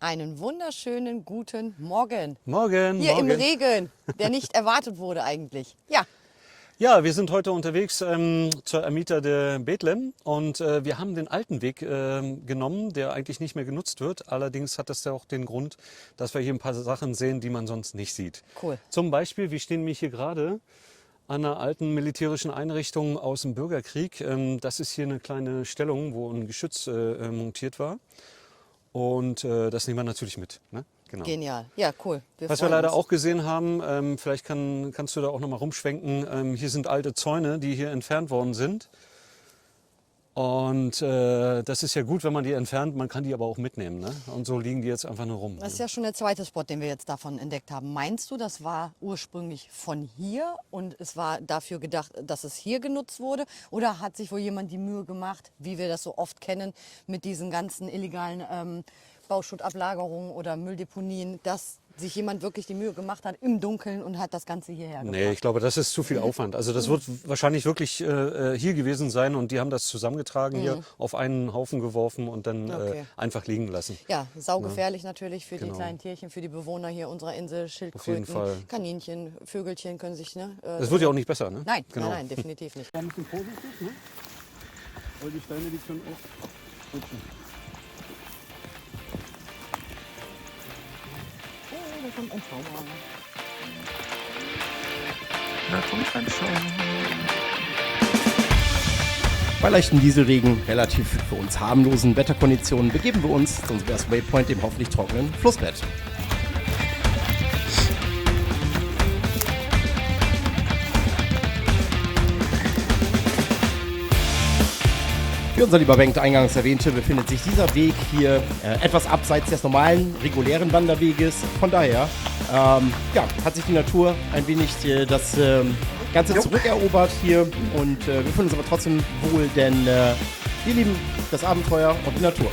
Einen wunderschönen guten Morgen. Morgen. Hier morgen. im Regen, der nicht erwartet wurde eigentlich. Ja, Ja, wir sind heute unterwegs zur Ermita de Bethlehem und wir haben den alten Weg genommen, der eigentlich nicht mehr genutzt wird. Allerdings hat das ja auch den Grund, dass wir hier ein paar Sachen sehen, die man sonst nicht sieht. cool. Zum Beispiel, wir stehen nämlich hier gerade an einer alten militärischen Einrichtung aus dem Bürgerkrieg. Das ist hier eine kleine Stellung, wo ein Geschütz montiert war. Und das nehmen wir natürlich mit. Ne? Genau. Genial. Ja, cool. Was wir freuen leider uns. auch gesehen haben, vielleicht kannst du da auch noch mal rumschwenken, hier sind alte Zäune, die hier entfernt worden sind. Und das ist ja gut, wenn man die entfernt, man kann die aber auch mitnehmen. Ne? Und so liegen die jetzt einfach nur rum. Das ist ja schon der zweite Spot, den wir jetzt davon entdeckt haben. Meinst du, das war ursprünglich von hier und es war dafür gedacht, dass es hier genutzt wurde? Oder hat sich wohl jemand die Mühe gemacht, wie wir das so oft kennen, mit diesen ganzen illegalen Bauschuttablagerungen oder Mülldeponien, dass sich jemand wirklich die Mühe gemacht hat im Dunkeln und hat das Ganze hierher gebracht? Nee, ich glaube, das ist zu viel Aufwand. Also das wird wahrscheinlich wirklich hier gewesen sein und die haben das zusammengetragen, hier auf einen Haufen geworfen und dann Okay. einfach liegen lassen. Ja, saugefährlich natürlich für die Genau. kleinen Tierchen, für die Bewohner hier unserer Insel, Schildkröten, Fall. Kaninchen, Vögelchen können sich... Ne, Das wird ja auch nicht besser, ne? Nein, Genau. nein, definitiv nicht. Ein bisschen vorsichtig, ne? Weil die Steine, die können auch rutschen. Oh, da kommt ein Schauer. Da kommt ein Schauer. Bei leichtem Dieselregen, relativ für uns harmlosen Wetterkonditionen, begeben wir uns zu unserem ersten Waypoint, dem hoffentlich trockenen Flussbett. Wie unser lieber Bengt eingangs erwähnte, befindet sich dieser Weg hier etwas abseits des normalen, regulären Wanderweges. Von daher hat sich die Natur ein wenig das Ganze zurückerobert hier und wir fühlen uns aber trotzdem wohl, denn wir lieben das Abenteuer und die Natur.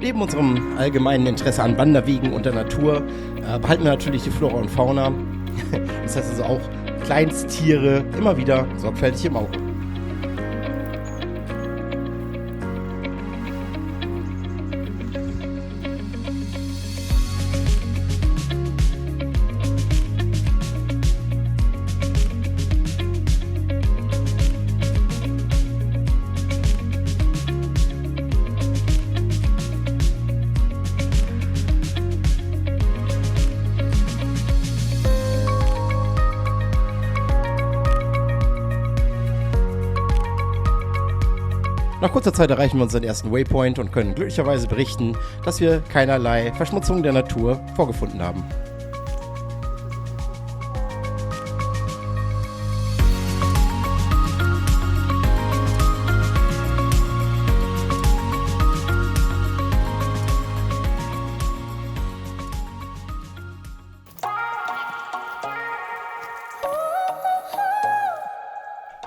Neben unserem allgemeinen Interesse an Wanderwegen und der Natur behalten wir natürlich die Flora und Fauna. Das heißt also auch Kleinsttiere immer wieder sorgfältig im Auge. Nach kurzer Zeit erreichen wir unseren ersten Waypoint und können glücklicherweise berichten, dass wir keinerlei Verschmutzung der Natur vorgefunden haben.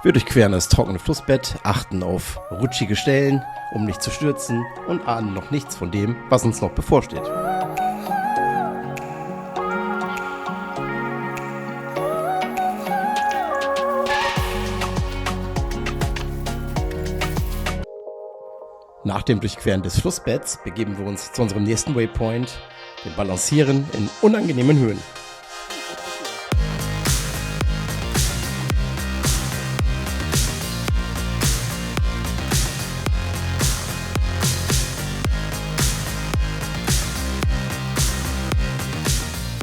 Wir durchqueren das trockene Flussbett, achten auf rutschige Stellen, um nicht zu stürzen und ahnen noch nichts von dem, was uns noch bevorsteht. Nach dem Durchqueren des Flussbetts begeben wir uns zu unserem nächsten Waypoint, dem Balancieren in unangenehmen Höhen.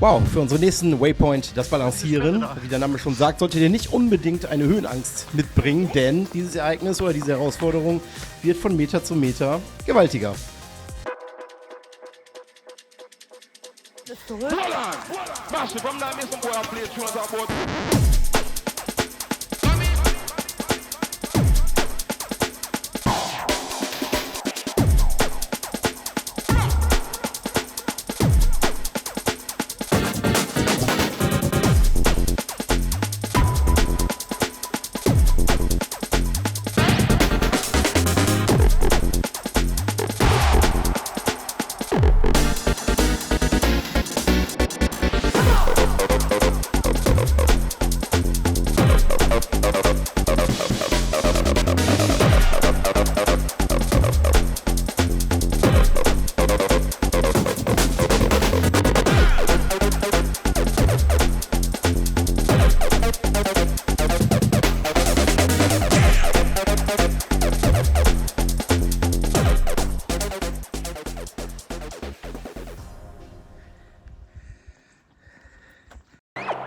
Wow, für unseren nächsten Waypoint, das Balancieren, wie der Name schon sagt, solltet ihr nicht unbedingt eine Höhenangst mitbringen, denn dieses Ereignis oder diese Herausforderung wird von Meter zu Meter gewaltiger.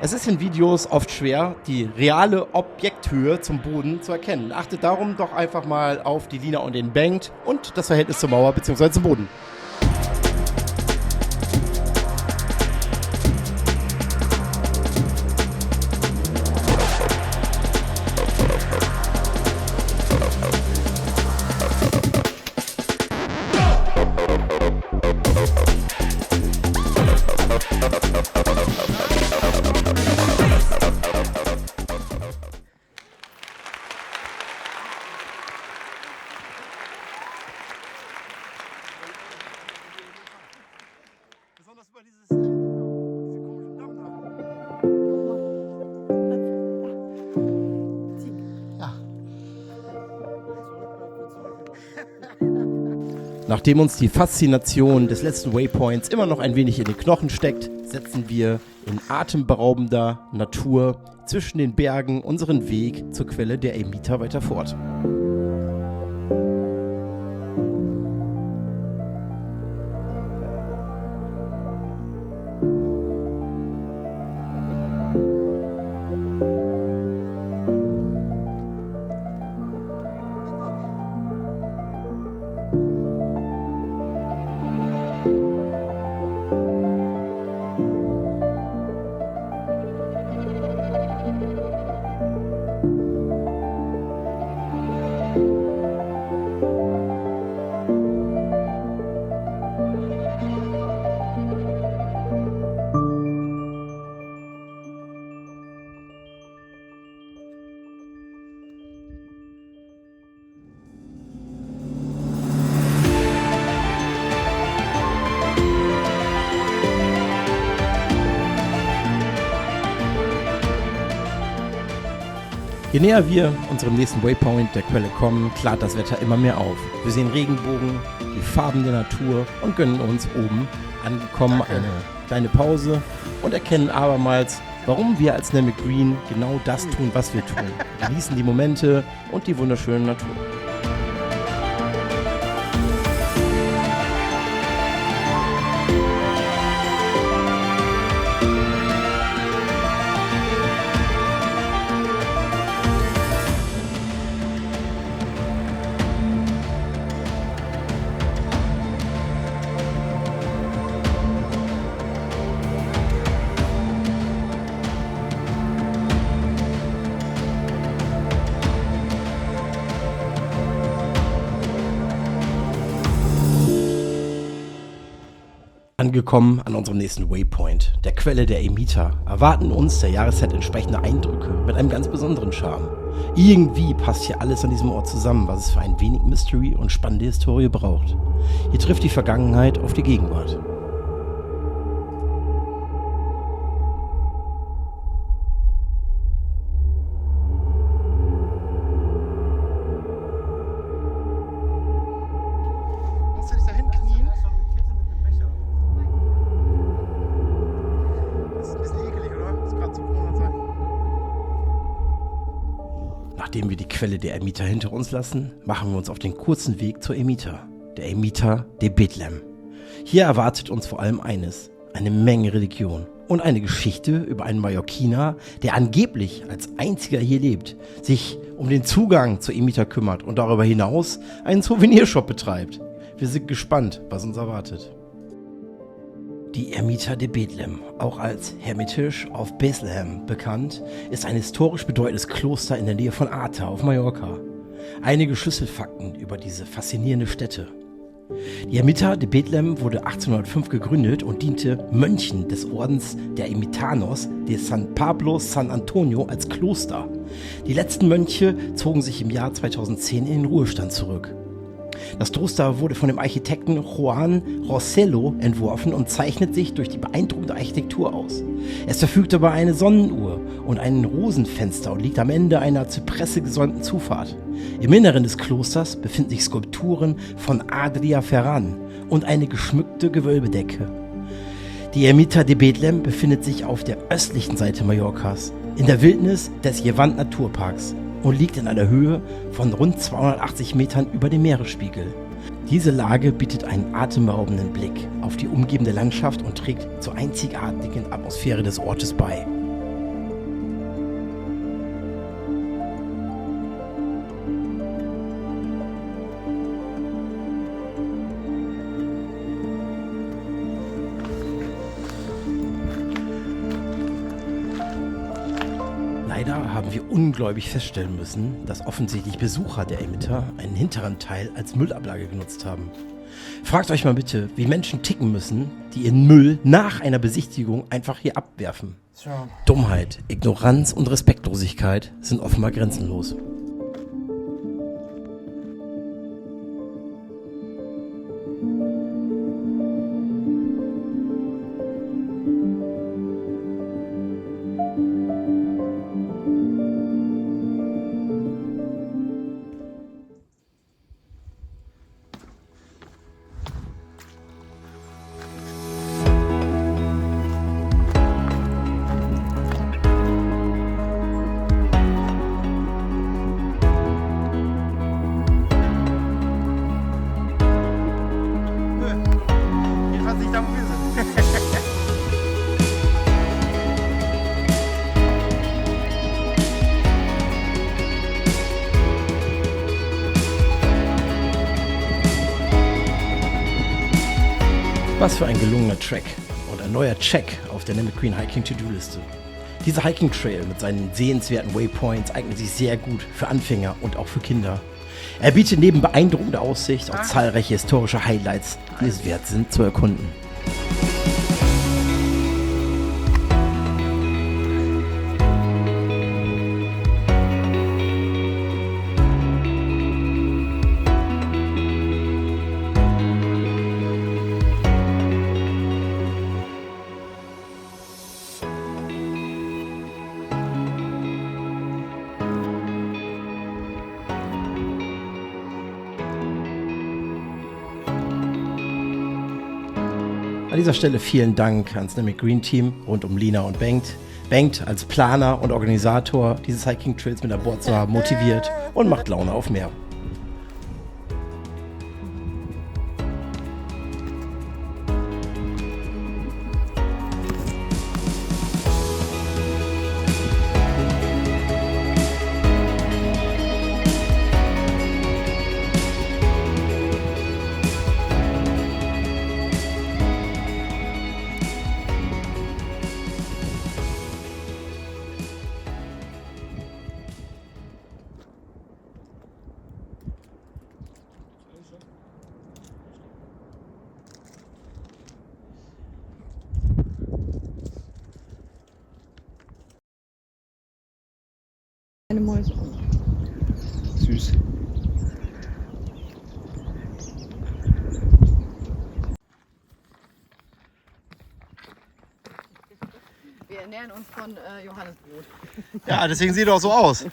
Es ist in Videos oft schwer, die reale Objekthöhe zum Boden zu erkennen. Achtet darum doch einfach mal auf die Lina und den Bank und das Verhältnis zur Mauer bzw. zum Boden. Nachdem uns die Faszination des letzten Waypoints immer noch ein wenig in den Knochen steckt, setzen wir in atemberaubender Natur zwischen den Bergen unseren Weg zur Quelle der Amita weiter fort. Je näher wir unserem nächsten Waypoint der Quelle kommen, klart das Wetter immer mehr auf. Wir sehen Regenbogen, die Farben der Natur und gönnen uns oben angekommen eine kleine Pause und erkennen abermals, warum wir als Namek Green genau das tun, was wir tun. Wir genießen die Momente und die wunderschöne Natur. Angekommen an unserem nächsten Waypoint, der Quelle der Amita, erwarten uns der Jahreszeit entsprechende Eindrücke mit einem ganz besonderen Charme. Irgendwie passt hier alles an diesem Ort zusammen, was es für ein wenig Mystery und spannende Historie braucht. Hier trifft die Vergangenheit auf die Gegenwart. Nachdem wir die Quelle der Amita hinter uns lassen, machen wir uns auf den kurzen Weg zur Amita, der Amita de Bethlehem. Hier erwartet uns vor allem eines, eine Menge Religion und eine Geschichte über einen Mallorquiner, der angeblich als einziger hier lebt, sich um den Zugang zur Amita kümmert und darüber hinaus einen Souvenirshop betreibt. Wir sind gespannt, was uns erwartet. Die Amita de Bethlehem, auch als Hermitage of Bethlehem bekannt, ist ein historisch bedeutendes Kloster in der Nähe von Arta auf Mallorca. Einige Schlüsselfakten über diese faszinierende Stätte. Die Amita de Bethlehem wurde 1805 gegründet und diente Mönchen des Ordens der Ermitanos de San Pablo San Antonio als Kloster. Die letzten Mönche zogen sich im Jahr 2010 in den Ruhestand zurück. Das Kloster wurde von dem Architekten Juan Rosello entworfen und zeichnet sich durch die beeindruckende Architektur aus. Es verfügt über eine Sonnenuhr und ein Rosenfenster und liegt am Ende einer Zypresse gesäumten Zufahrt. Im Inneren des Klosters befinden sich Skulpturen von Adria Ferran und eine geschmückte Gewölbedecke. Die Amita de Bethlehem befindet sich auf der östlichen Seite Mallorcas, in der Wildnis des Llevant Naturparks, und liegt in einer Höhe von rund 280 Metern über dem Meeresspiegel. Diese Lage bietet einen atemberaubenden Blick auf die umgebende Landschaft und trägt zur einzigartigen Atmosphäre des Ortes bei. Jahr haben wir ungläubig feststellen müssen, dass offensichtlich Besucher der Emitter einen hinteren Teil als Müllablage genutzt haben. Fragt euch mal bitte, wie Menschen ticken müssen, die ihren Müll nach einer Besichtigung einfach hier abwerfen. Dummheit, Ignoranz und Respektlosigkeit sind offenbar grenzenlos. Jedenfalls nicht da, wo wir sind. Was für ein gelungener Track und ein neuer Check auf der Namib Green Hiking To-Do-Liste. Dieser Hiking Trail mit seinen sehenswerten Waypoints eignet sich sehr gut für Anfänger und auch für Kinder. Er bietet neben beeindruckender Aussicht auch zahlreiche historische Highlights, die es wert sind zu erkunden. An dieser Stelle vielen Dank ans Namib Green Team rund um Lina und Bengt. Bengt als Planer und Organisator dieses Hiking Trails mit an Bord zu haben, motiviert und macht Laune auf mehr. Eine Mäuse. Süß. Wir ernähren uns von Johannesbrot. Ja, deswegen sieht er auch so aus.